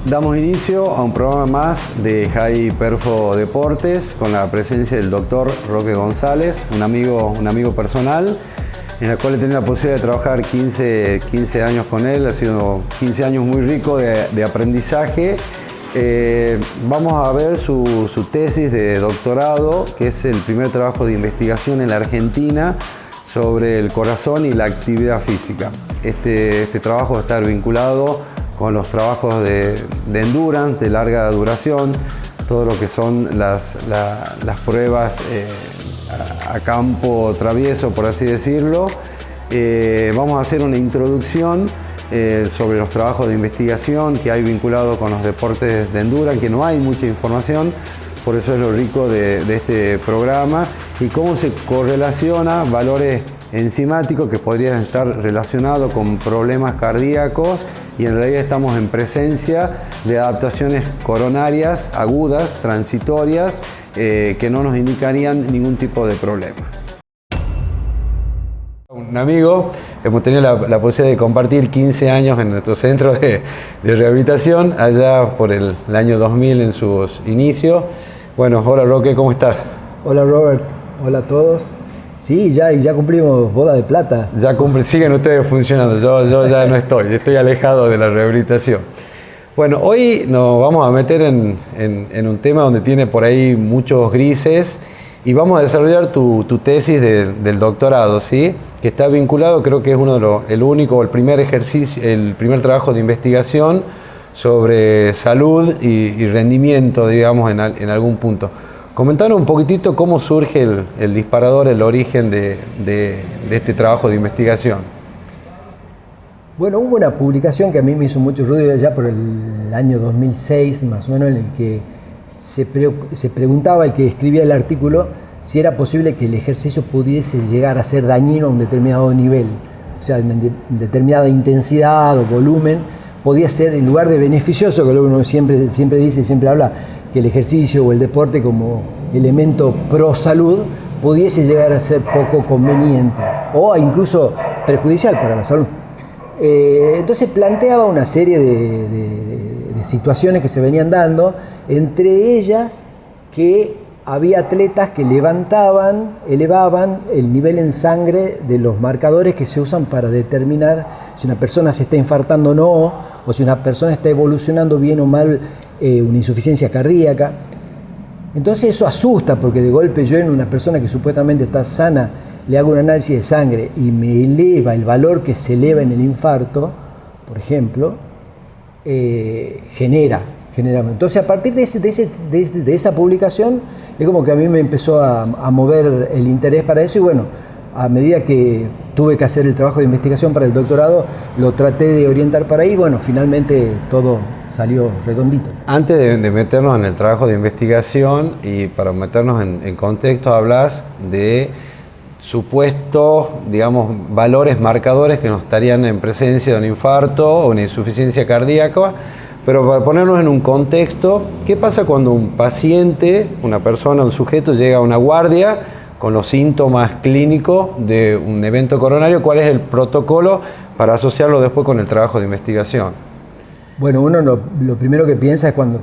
Damos inicio a un programa más de High Perfo Deportes con la presencia del doctor Roque González, un amigo personal, en la cual he tenido la posibilidad de trabajar 15 años con él. Ha sido 15 años muy ricos de aprendizaje. Vamos a ver su tesis de doctorado, que es el primer trabajo de investigación en la Argentina sobre el corazón y la actividad física. Este trabajo va a estar vinculado con los trabajos de endurance, de larga duración, todo lo que son las pruebas a campo travieso, por así decirlo. Vamos a hacer una introducción sobre los trabajos de investigación que hay vinculado con los deportes de endurance, que no hay mucha información, por eso es lo rico de este programa, y cómo se correlaciona valores enzimáticos que podrían estar relacionados con problemas cardíacos, y en realidad estamos en presencia de adaptaciones coronarias agudas, transitorias, que no nos indicarían ningún tipo de problema. Un amigo, hemos tenido la posibilidad de compartir 15 años en nuestro centro de rehabilitación, allá por el año 2000 en sus inicios. Bueno, hola Roque, ¿cómo estás? Hola Robert, hola a todos. Sí, ya cumplimos boda de plata. Siguen ustedes funcionando, yo ya no estoy alejado de la rehabilitación. Bueno, hoy nos vamos a meter en un tema donde tiene por ahí muchos grises y vamos a desarrollar tu tesis del doctorado, ¿sí? Que está vinculado, creo que es el primer trabajo de investigación sobre salud y rendimiento, digamos, en algún punto. Comentanos un poquitito cómo surge el disparador, el origen de este trabajo de investigación. Bueno, hubo una publicación que a mí me hizo mucho ruido ya por el año 2006, más o menos, en el que se preguntaba el que escribía el artículo si era posible que el ejercicio pudiese llegar a ser dañino a un determinado nivel, o sea, en determinada intensidad o volumen, podía ser, en lugar de beneficioso, que uno siempre dice, siempre habla, que el ejercicio o el deporte como elemento pro salud pudiese llegar a ser poco conveniente o incluso perjudicial para la salud. Entonces planteaba una serie de situaciones que se venían dando, entre ellas que había atletas que elevaban el nivel en sangre de los marcadores que se usan para determinar si una persona se está infartando o no, o si una persona está evolucionando bien o mal una insuficiencia cardíaca. Entonces eso asusta, porque de golpe yo en una persona que supuestamente está sana le hago un análisis de sangre y me eleva el valor que se eleva en el infarto, por ejemplo, genera. Entonces a partir de esa publicación es como que a mí me empezó a mover el interés para eso, y bueno, a medida que tuve que hacer el trabajo de investigación para el doctorado, lo traté de orientar para ahí. Bueno, finalmente todo salió redondito. Antes de meternos en el trabajo de investigación y para meternos en contexto, hablas de supuestos, digamos, valores marcadores que nos estarían en presencia de un infarto o una insuficiencia cardíaca. Pero para ponernos en un contexto, ¿qué pasa cuando un paciente, una persona, un sujeto llega a una guardia con los síntomas clínicos de un evento coronario? ¿Cuál es el protocolo para asociarlo después con el trabajo de investigación? Bueno, uno lo primero que piensa es cuando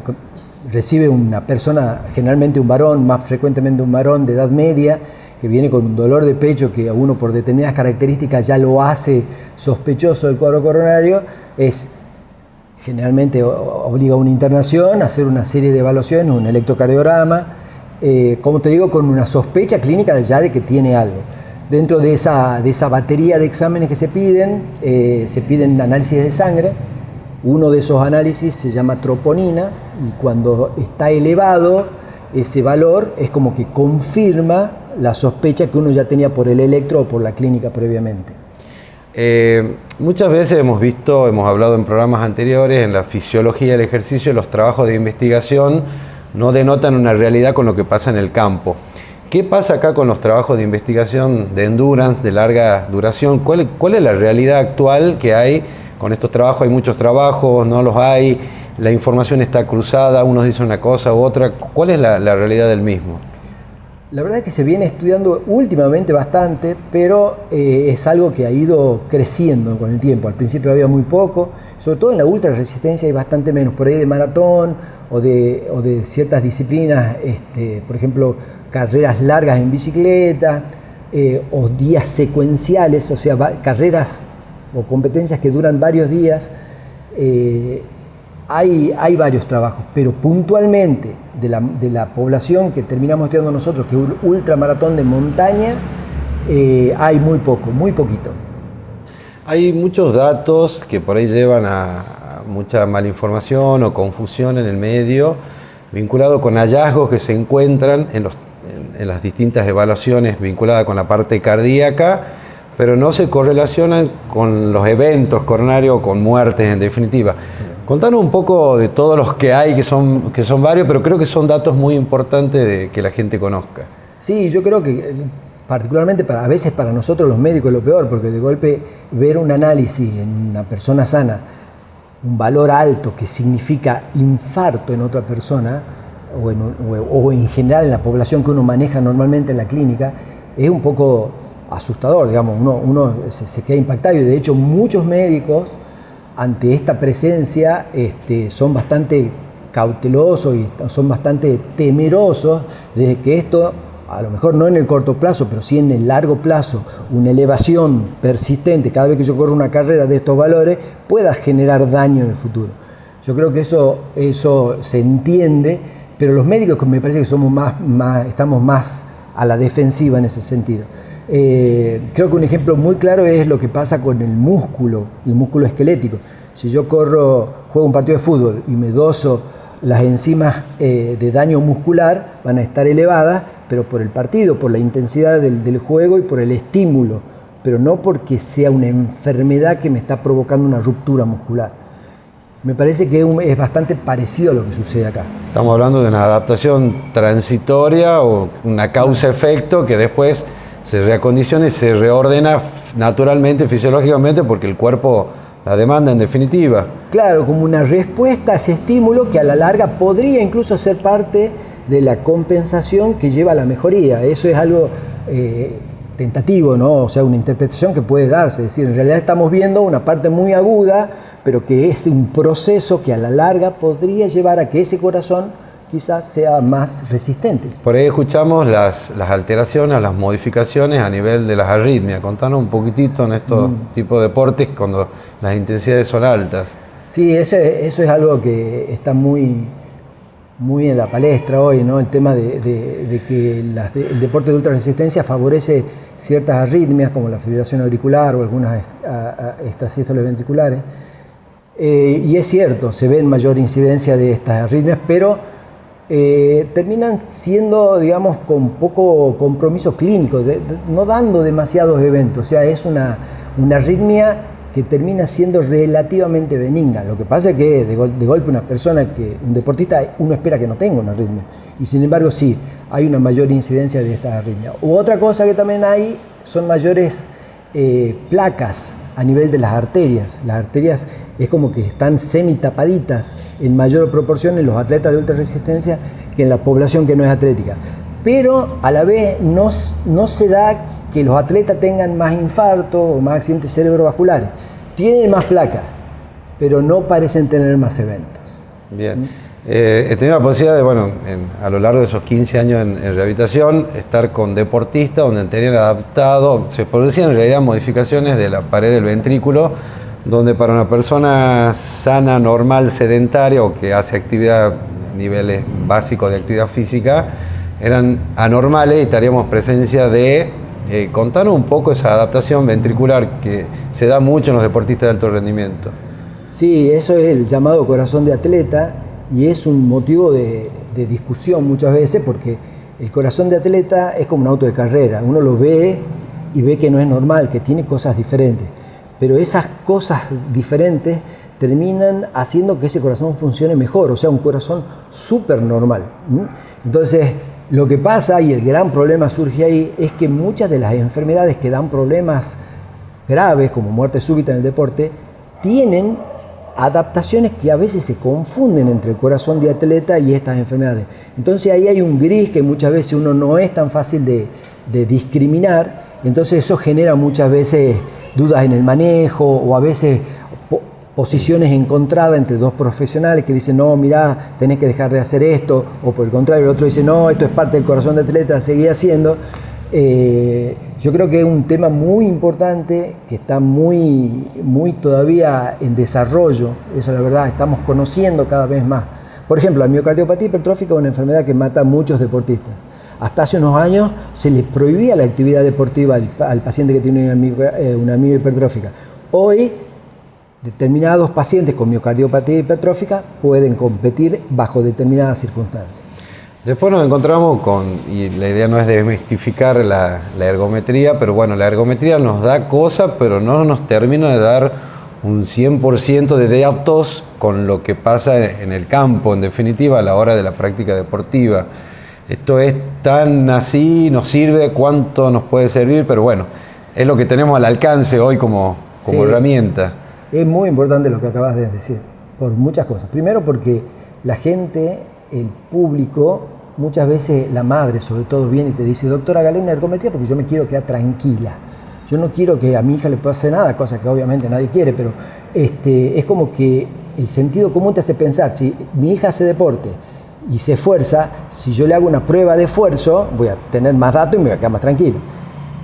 recibe una persona, generalmente un varón, más frecuentemente un varón de edad media, que viene con un dolor de pecho que a uno por determinadas características ya lo hace sospechoso del cuadro coronario, generalmente obliga a una internación, a hacer una serie de evaluaciones, un electrocardiograma, como te digo, con una sospecha clínica ya de que tiene algo. Dentro de esa batería de exámenes que se piden análisis de sangre. Uno de esos análisis se llama troponina, y cuando está elevado ese valor es como que confirma la sospecha que uno ya tenía por el electro o por la clínica previamente. Muchas veces hemos hablado en programas anteriores, en la fisiología del ejercicio, los trabajos de investigación no denotan una realidad con lo que pasa en el campo. ¿Qué pasa acá con los trabajos de investigación de endurance, de larga duración? ¿Cuál es la realidad actual que hay con estos trabajos? Hay muchos trabajos, no los hay, la información está cruzada, unos dicen una cosa u otra. ¿Cuál es la realidad del mismo? La verdad es que se viene estudiando últimamente bastante, pero es algo que ha ido creciendo con el tiempo. Al principio había muy poco, sobre todo en la ultra resistencia hay bastante menos, por ahí de maratón o de ciertas disciplinas, por ejemplo, carreras largas en bicicleta o días secuenciales, o sea, carreras o competencias que duran varios días. Hay varios trabajos, pero puntualmente de la población que terminamos estudiando nosotros, que es un ultramaratón de montaña, hay muy poco, muy poquito. Hay muchos datos que por ahí llevan a mucha malinformación o confusión en el medio, vinculado con hallazgos que se encuentran en las distintas evaluaciones vinculadas con la parte cardíaca, pero no se correlacionan con los eventos coronarios o con muertes en definitiva. Contanos un poco de todos los que hay, que son varios, pero creo que son datos muy importantes de que la gente conozca. Sí, yo creo que particularmente a veces para nosotros los médicos es lo peor, porque de golpe ver un análisis en una persona sana, un valor alto que significa infarto en otra persona, o en general en la población que uno maneja normalmente en la clínica, es un poco asustador, digamos, uno se queda impactado, y de hecho muchos médicos ante esta presencia son bastante cautelosos y son bastante temerosos de que esto, a lo mejor no en el corto plazo, pero sí en el largo plazo, una elevación persistente cada vez que yo corro una carrera de estos valores, pueda generar daño en el futuro. Yo creo que eso se entiende, pero los médicos me parece que estamos más a la defensiva en ese sentido. Creo que un ejemplo muy claro es lo que pasa con el músculo esquelético. Si yo juego un partido de fútbol y me doso, las enzimas de daño muscular van a estar elevadas, pero por el partido, por la intensidad del juego y por el estímulo, pero no porque sea una enfermedad que me está provocando una ruptura muscular. Me parece que es bastante parecido a lo que sucede acá. Estamos hablando de una adaptación transitoria o una causa-efecto que después se reacondiciona y se reordena naturalmente, fisiológicamente, porque el cuerpo la demanda en definitiva. Claro, como una respuesta a ese estímulo que a la larga podría incluso ser parte de la compensación que lleva a la mejoría. Eso es algo tentativo, ¿no? O sea, una interpretación que puede darse. Es decir, en realidad estamos viendo una parte muy aguda, pero que es un proceso que a la larga podría llevar a que ese corazón quizás sea más resistente. Por ahí escuchamos las alteraciones, las modificaciones a nivel de las arritmias. Contanos un poquitito en estos tipos de deportes cuando las intensidades son altas. Sí, eso es algo que está muy en la palestra hoy, ¿no? El tema de que el deporte de ultrarresistencia favorece ciertas arritmias como la fibrilación auricular o algunas extrasístoles ventriculares. Y es cierto, se ve en mayor incidencia de estas arritmias, pero terminan siendo, digamos, con poco compromiso clínico, no dando demasiados eventos. O sea, es una arritmia que termina siendo relativamente benigna. Lo que pasa es que de golpe un deportista, uno espera que no tenga una arritmia. Y sin embargo, sí, hay una mayor incidencia de estas arritmias. Otra cosa que también hay son mayores placas a nivel de las arterias. Las arterias es como que están semitapaditas en mayor proporción en los atletas de ultrarresistencia que en la población que no es atlética. Pero a la vez no se da que los atletas tengan más infartos o más accidentes cerebrovasculares. Tienen más placas, pero no parecen tener más eventos. Bien. He tenido la posibilidad de, a lo largo de esos 15 años en rehabilitación, estar con deportistas donde tenían adaptado, se producían en realidad modificaciones de la pared del ventrículo, donde para una persona sana, normal, sedentaria o que hace actividad, niveles básicos de actividad física, eran anormales y estaríamos presencia de, contanos un poco esa adaptación ventricular que se da mucho en los deportistas de alto rendimiento. Sí, eso es el llamado corazón de atleta. Y es un motivo de discusión muchas veces porque el corazón de atleta es como un auto de carrera. Uno lo ve y ve que no es normal, que tiene cosas diferentes. Pero esas cosas diferentes terminan haciendo que ese corazón funcione mejor, o sea, un corazón súper normal. Entonces, lo que pasa, y el gran problema surge ahí, es que muchas de las enfermedades que dan problemas graves, como muerte súbita en el deporte, tienen adaptaciones que a veces se confunden entre el corazón de atleta y estas enfermedades. Entonces ahí hay un gris que muchas veces uno no es tan fácil de discriminar, entonces eso genera muchas veces dudas en el manejo o a veces posiciones encontradas entre dos profesionales que dicen, no, mirá, tenés que dejar de hacer esto, o por el contrario, el otro dice, no, esto es parte del corazón de atleta, seguí haciendo. Yo creo que es un tema muy importante, que está muy todavía en desarrollo, eso es la verdad, estamos conociendo cada vez más. Por ejemplo, la miocardiopatía hipertrófica es una enfermedad que mata a muchos deportistas. Hasta hace unos años se les prohibía la actividad deportiva al paciente que tiene una mio hipertrófica. Hoy, determinados pacientes con miocardiopatía hipertrófica pueden competir bajo determinadas circunstancias. Después nos encontramos y la idea no es desmistificar la ergometría, pero bueno, la ergometría nos da cosas, pero no nos termina de dar un 100% de datos con lo que pasa en el campo, en definitiva, a la hora de la práctica deportiva. Esto es tan así, nos sirve, cuánto nos puede servir, pero bueno, es lo que tenemos al alcance hoy como herramienta. Es muy importante lo que acabas de decir, por muchas cosas. Primero porque la gente, el público, muchas veces la madre sobre todo viene y te dice, doctor, hágale una ergometría porque yo me quiero quedar tranquila. Yo no quiero que a mi hija le pase nada, cosa que obviamente nadie quiere, pero es como que el sentido común te hace pensar, si mi hija hace deporte y se esfuerza, si yo le hago una prueba de esfuerzo, voy a tener más datos y me voy a quedar más tranquilo.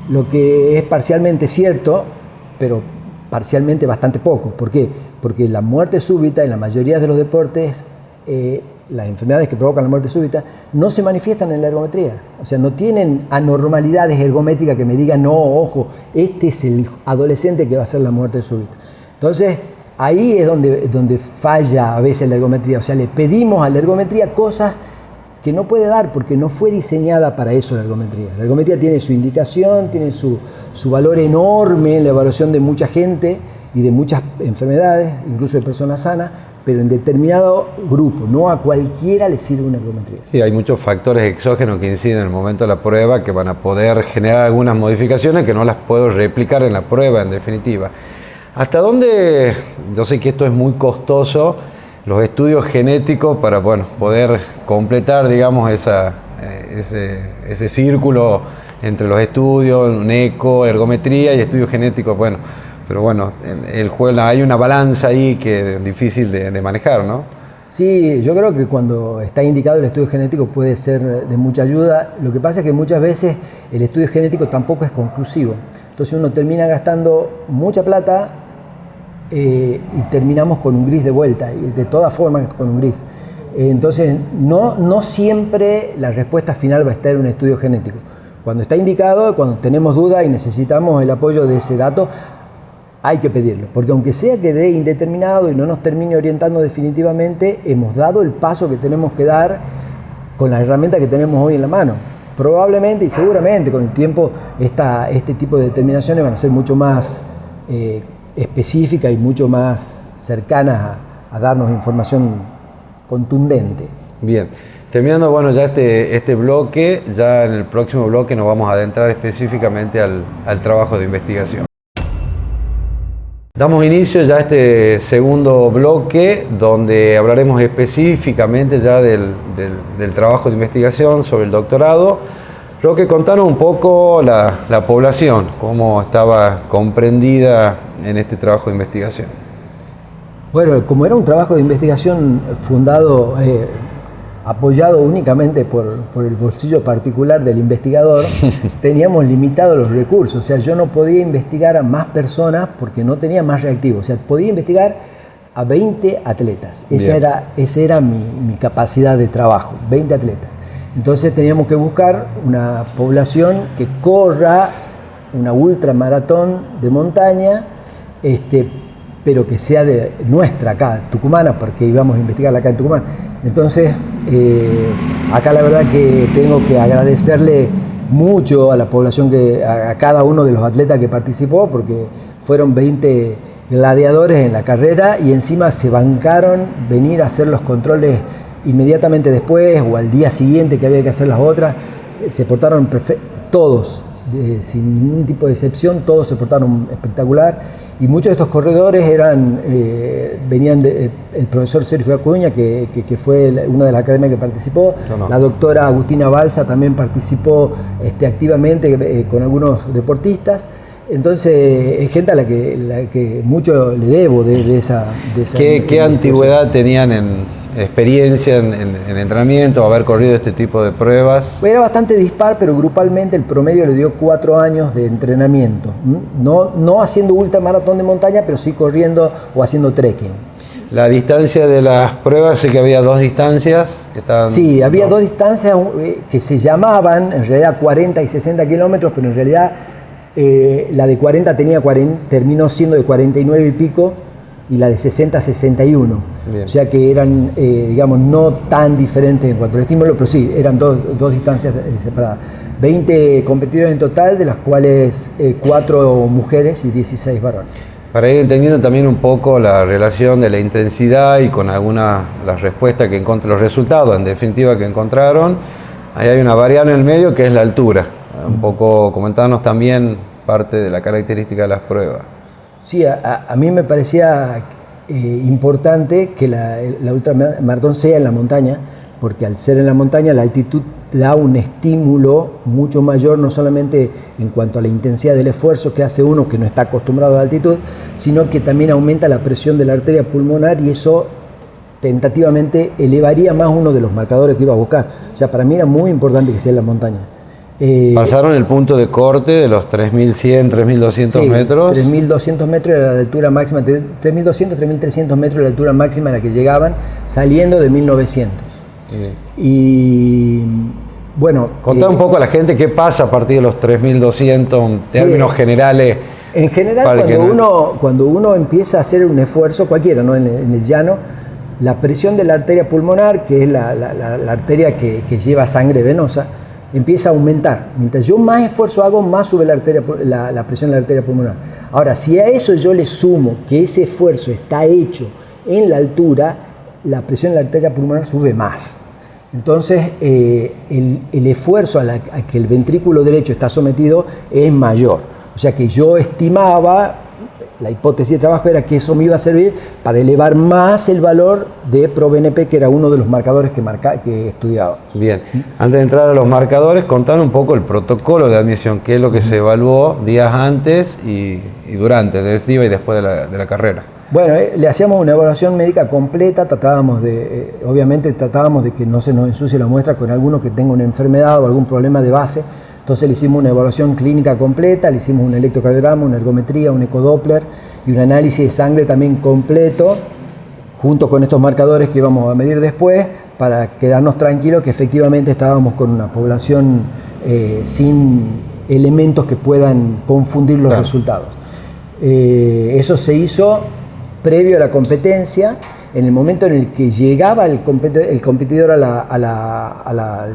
Lo que es parcialmente cierto, pero parcialmente bastante poco. ¿Por qué? Porque la muerte súbita en la mayoría de los deportes, las enfermedades que provocan la muerte súbita, no se manifiestan en la ergometría. O sea, no tienen anormalidades ergométricas que me digan, no, ojo, este es el adolescente que va a hacer la muerte súbita. Entonces, ahí es donde falla a veces la ergometría. O sea, le pedimos a la ergometría cosas que no puede dar porque no fue diseñada para eso la ergometría. La ergometría tiene su indicación, tiene su valor enorme en la evaluación de mucha gente y de muchas enfermedades, incluso de personas sanas, pero en determinado grupo, no a cualquiera le sirve una ergometría. Sí, hay muchos factores exógenos que inciden en el momento de la prueba que van a poder generar algunas modificaciones que no las puedo replicar en la prueba, en definitiva. ¿Hasta dónde? Yo sé que esto es muy costoso, los estudios genéticos para poder completar, digamos, ese círculo entre los estudios, un eco, ergometría y estudios genéticos, pero el juego, hay una balanza ahí que es difícil de manejar, ¿no? Sí, yo creo que cuando está indicado el estudio genético puede ser de mucha ayuda. Lo que pasa es que muchas veces el estudio genético tampoco es conclusivo. Entonces uno termina gastando mucha plata y terminamos con un gris de vuelta, y de todas formas con un gris. Entonces no siempre la respuesta final va a estar en un estudio genético. Cuando está indicado, cuando tenemos duda y necesitamos el apoyo de ese dato, hay que pedirlo, porque aunque sea que dé indeterminado y no nos termine orientando definitivamente, hemos dado el paso que tenemos que dar con la herramienta que tenemos hoy en la mano. Probablemente y seguramente con el tiempo este tipo de determinaciones van a ser mucho más específicas y mucho más cercanas a darnos información contundente. Bien, terminando ya este bloque, ya en el próximo bloque nos vamos a adentrar específicamente al trabajo de investigación. Damos inicio ya a este segundo bloque donde hablaremos específicamente ya del trabajo de investigación sobre el doctorado. Creo que contanos un poco la población, cómo estaba comprendida en este trabajo de investigación. Bueno, como era un trabajo de investigación fundado, apoyado únicamente por el bolsillo particular del investigador, teníamos limitados los recursos. O sea, yo no podía investigar a más personas porque no tenía más reactivos. O sea, podía investigar a 20 atletas. Esa era mi capacidad de trabajo, 20 atletas. Entonces teníamos que buscar una población que corra una ultramaratón de montaña, pero que sea de nuestra acá, tucumana, porque íbamos a investigarla acá en Tucumán. Entonces, acá la verdad que tengo que agradecerle mucho a la población, a cada uno de los atletas que participó, porque fueron 20 gladiadores en la carrera y encima se bancaron venir a hacer los controles inmediatamente después o al día siguiente que había que hacer las otras. Se portaron todos, sin ningún tipo de excepción, todos se portaron espectacular Y muchos de estos corredores venían el profesor Sergio Acuña, que fue una de las academias que participó, la doctora Agustina Balsa también participó activamente con algunos deportistas. Entonces es gente a la que mucho le debo de esa ¿Qué antigüedad tenían en experiencia en entrenamiento, haber corrido este tipo de pruebas? Era bastante dispar, pero grupalmente el promedio le dio 4 años de entrenamiento. No haciendo ultramaratón de montaña, pero sí corriendo o haciendo trekking. La distancia de las pruebas, sé que había 2 distancias. Sí, había 2 distancias que se llamaban en realidad 40 y 60 kilómetros, pero en realidad la de 40 terminó siendo de 49 y pico, y la de 60 61. Bien. O sea que eran, digamos, no tan diferentes en cuanto al estímulo, pero sí, eran dos distancias separadas. 20 competidores en total, de las cuales 4 mujeres y 16 varones. Para ir entendiendo también un poco la relación de la intensidad y con algunas las respuestas que encontré, los resultados en definitiva que encontraron, ahí hay una variable en el medio que es la altura. Un poco comentarnos también parte de la característica de las pruebas. Sí, a mí me parecía importante que la ultramaratón sea en la montaña, porque al ser en la montaña la altitud da un estímulo mucho mayor, no solamente en cuanto a la intensidad del esfuerzo que hace uno que no está acostumbrado a la altitud, sino que también aumenta la presión de la arteria pulmonar, y eso tentativamente elevaría más uno de los marcadores que iba a buscar. O sea, para mí era muy importante que sea en la montaña. Pasaron el punto de corte de los 3.100, 3.200 metros. 3.200 metros era la altura máxima, 3.200, 3.300 metros era la altura máxima a la que llegaban, saliendo de 1.900. Y bueno... Contá un poco a la gente qué pasa a partir de los 3.200 en términos generales. En general, cuando uno empieza a hacer un esfuerzo, cualquiera, ¿no? En el llano, la presión de la arteria pulmonar, que es la arteria que lleva sangre venosa, empieza a aumentar. Mientras yo más esfuerzo hago, más sube la presión de la arteria pulmonar. Ahora, si a eso yo le sumo que ese esfuerzo está hecho en la altura, la presión de la arteria pulmonar sube más. Entonces, el esfuerzo a que el ventrículo derecho está sometido es mayor. O sea que yo estimaba, la hipótesis de trabajo era que eso me iba a servir para elevar más el valor de ProBNP, que era uno de los marcadores que estudiaba. Bien, antes de entrar a los marcadores, contar un poco el protocolo de admisión, qué es lo que se evaluó días antes y durante, definitiva y después de la carrera. Bueno, le hacíamos una evaluación médica completa, obviamente tratábamos de que no se nos ensucie la muestra con alguno que tenga una enfermedad o algún problema de base. Entonces le hicimos una evaluación clínica completa, le hicimos un electrocardiograma, una ergometría, un ecodoppler y un análisis de sangre también completo, junto con estos marcadores que íbamos a medir después, para quedarnos tranquilos que efectivamente estábamos con una población sin elementos que puedan confundir los resultados. Eso se hizo previo a la competencia. En el momento en el que llegaba el competidor a la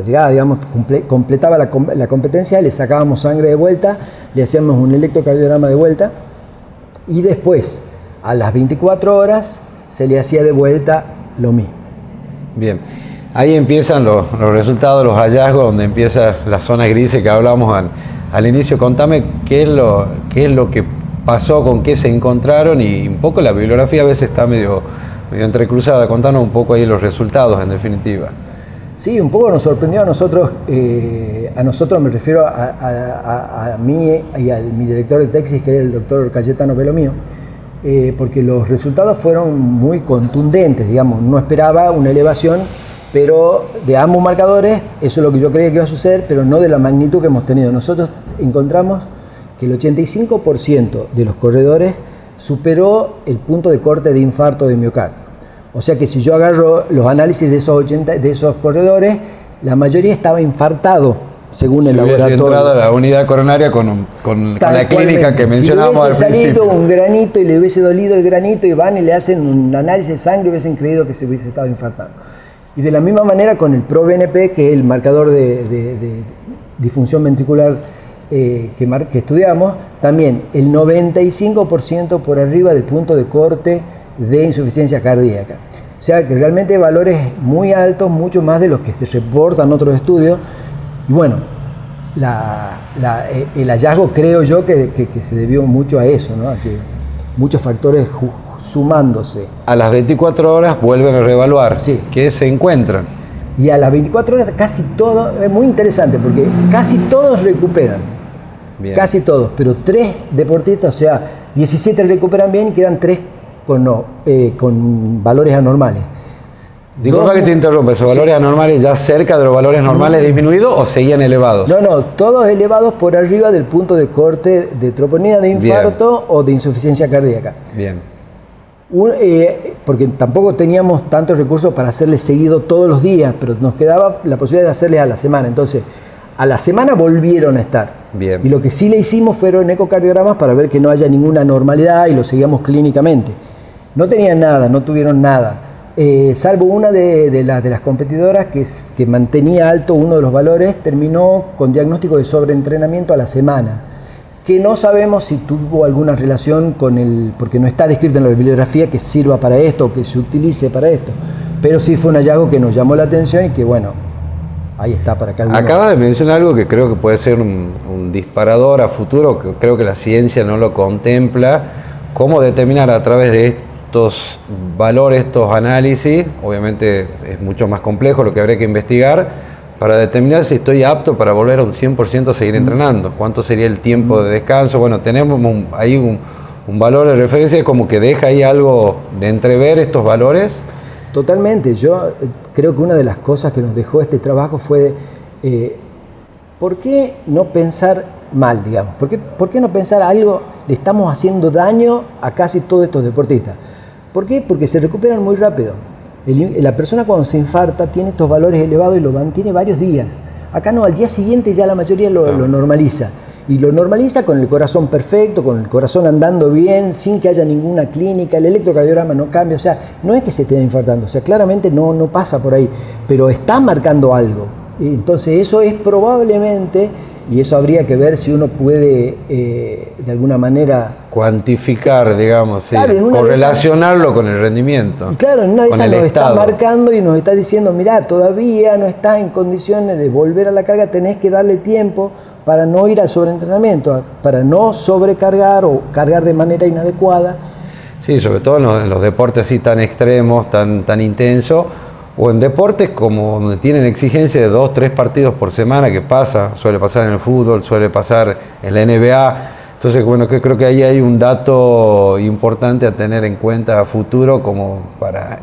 llegada, digamos, completaba la competencia, le sacábamos sangre de vuelta, le hacíamos un electrocardiograma de vuelta, y después, a las 24 horas, se le hacía de vuelta lo mismo. Bien, ahí empiezan los resultados, los hallazgos, donde empieza la zona gris que hablábamos al inicio. Contame qué es lo que pasó, con qué se encontraron, y un poco la bibliografía a veces está medio entrecruzada. Contanos un poco ahí los resultados en definitiva. Sí, un poco nos sorprendió a nosotros me refiero a mí y a mi director de tesis, que es el doctor Cayetano Pelomío, porque los resultados fueron muy contundentes, digamos. No esperaba una elevación, pero de ambos marcadores, eso es lo que yo creía que iba a suceder, pero no de la magnitud que hemos tenido. Nosotros encontramos que el 85% de los corredores superó el punto de corte de infarto de miocardio. O sea que si yo agarro los análisis de esos corredores, la mayoría estaba infartado, según el laboratorio. Si hubiese entrado a la unidad coronaria con la clínica que mencionábamos al principio. Si hubiese salido un granito y le hubiese dolido el granito y van y le hacen un análisis de sangre, hubiesen creído que se hubiese estado infartando. Y de la misma manera con el ProBNP, que es el marcador de disfunción ventricular que estudiamos, también el 95% por arriba del punto de corte de insuficiencia cardíaca. O sea que realmente valores muy altos, mucho más de los que se reportan otros estudios. Y bueno, el hallazgo creo yo que se debió mucho a eso, ¿no? A que muchos factores sumándose. A las 24 horas vuelven a reevaluar. Sí. ¿Qué se encuentran? Y a las 24 horas casi todo, es muy interesante porque casi todos recuperan. Bien. Casi todos, pero 3 deportistas, o sea, 17 recuperan bien y quedan 3 con valores anormales. Disculpa que te interrumpa, ¿esos valores anormales ya cerca de los valores normales disminuidos o seguían elevados? No, todos elevados por arriba del punto de corte de troponina de infarto o de insuficiencia cardíaca. Bien. Porque tampoco teníamos tantos recursos para hacerles seguido todos los días, pero nos quedaba la posibilidad de hacerles a la semana. Entonces, a la semana volvieron a estar. Bien. Y lo que sí le hicimos fueron ecocardiogramas para ver que no haya ninguna anormalidad y lo seguíamos clínicamente. No tenían nada, no tuvieron nada. Salvo una de las competidoras que mantenía alto uno de los valores, terminó con diagnóstico de sobreentrenamiento a la semana, que no sabemos si tuvo alguna relación con porque no está descrito en la bibliografía que sirva para esto o que se utilice para esto, pero sí fue un hallazgo que nos llamó la atención y que bueno, ahí está para que alguno... Acaba de mencionar algo que creo que puede ser un disparador a futuro, que creo que la ciencia no lo contempla, cómo determinar a través de estos valores, estos análisis, obviamente es mucho más complejo lo que habría que investigar, para determinar si estoy apto para volver a un 100% a seguir entrenando. ¿Cuánto sería el tiempo de descanso? Bueno, tenemos ahí un valor de referencia como que deja ahí algo de entrever estos valores. Totalmente. Yo creo que una de las cosas que nos dejó este trabajo fue ¿por qué no pensar mal, digamos? ¿Por qué no pensar algo? Le estamos haciendo daño a casi todos estos deportistas. ¿Por qué? Porque se recuperan muy rápido. La persona cuando se infarta tiene estos valores elevados y lo mantiene varios días. Acá no, al día siguiente ya la mayoría lo normaliza. Y lo normaliza con el corazón perfecto, con el corazón andando bien, sin que haya ninguna clínica, el electrocardiograma no cambia, o sea, no es que se esté infartando, o sea, claramente no pasa por ahí, pero está marcando algo. Entonces eso es probablemente, y eso habría que ver si uno puede de alguna manera... cuantificar, digamos, sí, claro, correlacionarlo con el rendimiento. Y claro, en una de esas nos estado. Está marcando y nos está diciendo, mirá, todavía no estás en condiciones de volver a la carga, tenés que darle tiempo para no ir al sobreentrenamiento, para no sobrecargar o cargar de manera inadecuada. Sí, sobre todo en los deportes así tan extremos, tan intensos, o en deportes como donde tienen exigencia de 2-3 partidos por semana, que suele pasar en el fútbol, suele pasar en la NBA. Entonces, bueno, creo que ahí hay un dato importante a tener en cuenta a futuro, como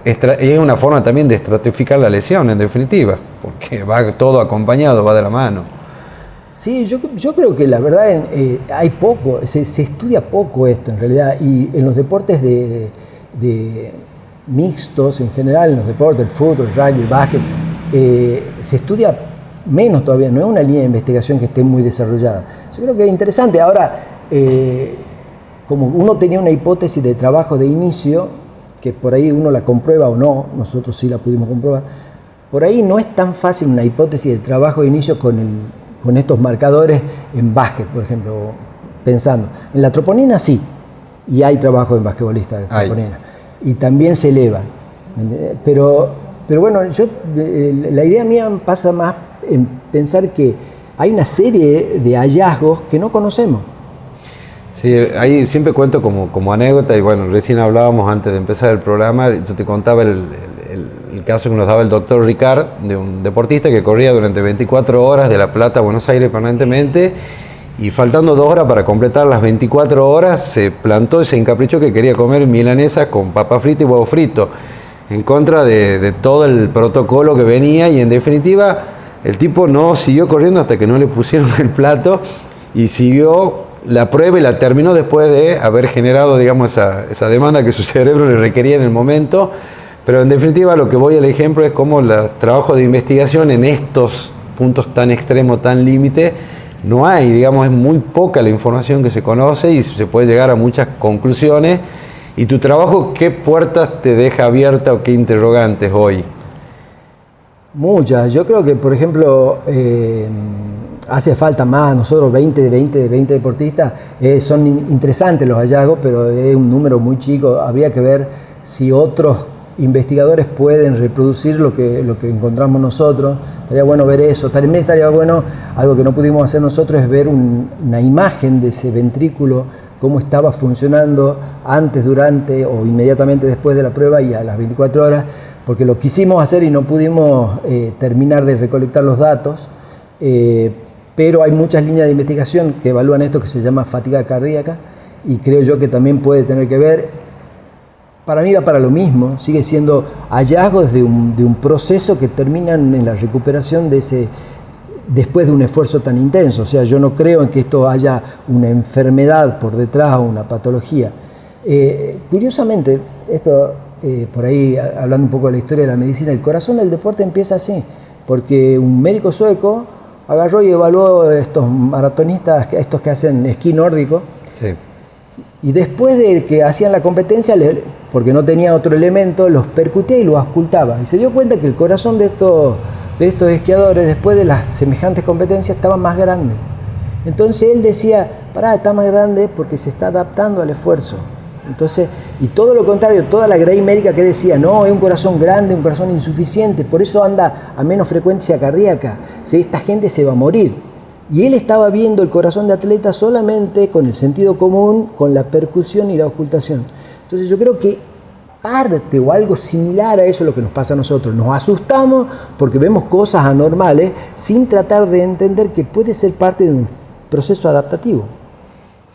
y es una forma también de estratificar la lesión, en definitiva, porque va todo acompañado, va de la mano. Sí, yo creo que la verdad hay poco, se estudia poco esto en realidad, y en los deportes de mixtos en general, en los deportes, el fútbol, el rugby, el básquet, se estudia menos todavía, no es una línea de investigación que esté muy desarrollada. Yo creo que es interesante. Ahora, como uno tenía una hipótesis de trabajo de inicio, que por ahí uno la comprueba o no, nosotros sí la pudimos comprobar, por ahí no es tan fácil una hipótesis de trabajo de inicio con estos marcadores en básquet, por ejemplo, pensando. En la troponina sí, y hay trabajo en basquetbolistas de troponina, y también se elevan. Pero bueno, la idea mía pasa más en pensar que hay una serie de hallazgos que no conocemos. Sí, ahí siempre cuento como anécdota, y bueno, recién hablábamos antes de empezar el programa, yo te contaba el caso que nos daba el doctor Ricard, de un deportista que corría durante 24 horas de La Plata a Buenos Aires permanentemente, y faltando 2 horas para completar las 24 horas, se plantó y se encaprichó que quería comer milanesas con papa frita y huevo frito, en contra de todo el protocolo que venía, y en definitiva el tipo no siguió corriendo hasta que no le pusieron el plato, y siguió la prueba y la terminó después de haber generado, digamos, esa demanda que su cerebro le requería en el momento. Pero en definitiva lo que voy al ejemplo es cómo el trabajo de investigación en estos puntos tan extremos, tan límite, no hay, digamos, es muy poca la información que se conoce y se puede llegar a muchas conclusiones. ¿Y tu trabajo qué puertas te deja abierta o qué interrogantes hoy? Muchas. Yo creo que, por ejemplo, hace falta más. Nosotros 20 deportistas, son interesantes los hallazgos, pero es un número muy chico. Habría que ver si otros investigadores pueden reproducir lo que encontramos nosotros. Estaría bueno ver eso. También estaría bueno, algo que no pudimos hacer nosotros, es ver una imagen de ese ventrículo, cómo estaba funcionando antes, durante o inmediatamente después de la prueba y a las 24 horas, porque lo quisimos hacer y no pudimos terminar de recolectar los datos, pero hay muchas líneas de investigación que evalúan esto, que se llama fatiga cardíaca, y creo yo que también puede tener que ver. Para mí va para lo mismo, sigue siendo hallazgos de un proceso que terminan en la recuperación de ese, después de un esfuerzo tan intenso. O sea, yo no creo en que esto haya una enfermedad por detrás o una patología. Curiosamente, esto por ahí hablando un poco de la historia de la medicina, el corazón del deporte empieza así, porque un médico sueco agarró y evaluó a estos maratonistas, estos que hacen esquí nórdico. Sí. Y después de que hacían la competencia, porque no tenía otro elemento, los percutía y los auscultaba. Y se dio cuenta que el corazón de estos esquiadores, después de las semejantes competencias, estaba más grande. Entonces él decía, pará, está más grande porque se está adaptando al esfuerzo. Entonces, y todo lo contrario, toda la grey médica que decía, no, es un corazón grande, un corazón insuficiente, por eso anda a menos frecuencia cardíaca, ¿sí? Esta gente se va a morir. Y él estaba viendo el corazón de atleta solamente con el sentido común, con la percusión y la ocultación. Entonces yo creo que parte o algo similar a eso es lo que nos pasa a nosotros. Nos asustamos porque vemos cosas anormales sin tratar de entender que puede ser parte de un proceso adaptativo.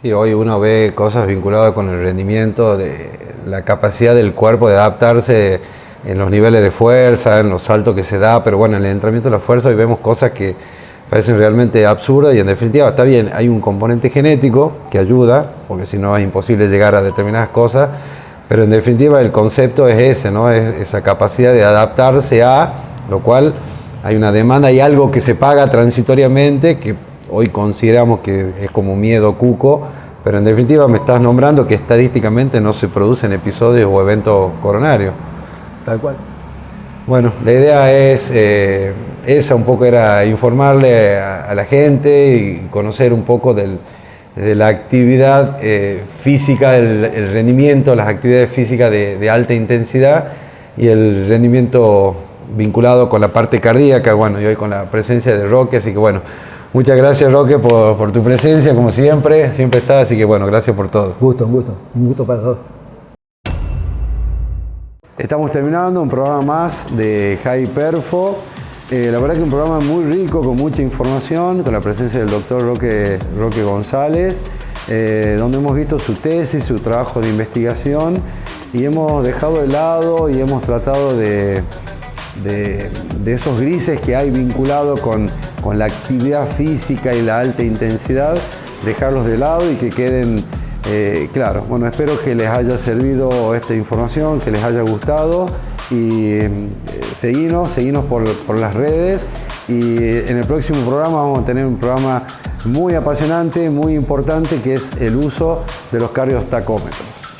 Sí, hoy uno ve cosas vinculadas con el rendimiento, de la capacidad del cuerpo de adaptarse en los niveles de fuerza, en los saltos que se da, pero bueno, en el entrenamiento de la fuerza hoy vemos cosas que parecen realmente absurdas y en definitiva está bien, hay un componente genético que ayuda, porque si no es imposible llegar a determinadas cosas, pero en definitiva el concepto es ese, ¿no? Es esa capacidad de adaptarse a, lo cual hay una demanda y algo que se paga transitoriamente, que hoy consideramos que es como miedo cuco, pero en definitiva me estás nombrando que estadísticamente no se producen episodios o eventos coronarios. Tal cual. Bueno, la idea es esa, un poco era informarle a la gente y conocer un poco de la actividad física, el rendimiento, las actividades físicas de alta intensidad y el rendimiento vinculado con la parte cardíaca, bueno, y hoy con la presencia de Roque, así que bueno, muchas gracias Roque por tu presencia, como siempre estás, así que bueno, gracias por todo. Un gusto para todos. Estamos terminando un programa más de Jai Perfo. La verdad que un programa muy rico, con mucha información, con la presencia del doctor Roque González, donde hemos visto su tesis, su trabajo de investigación y hemos dejado de lado y hemos tratado de esos grises que hay vinculados con la actividad física y la alta intensidad, dejarlos de lado y que queden claro. Bueno, espero que les haya servido esta información, que les haya gustado y seguinos por las redes y en el próximo programa vamos a tener un programa muy apasionante, muy importante, que es el uso de los cardiotacómetros.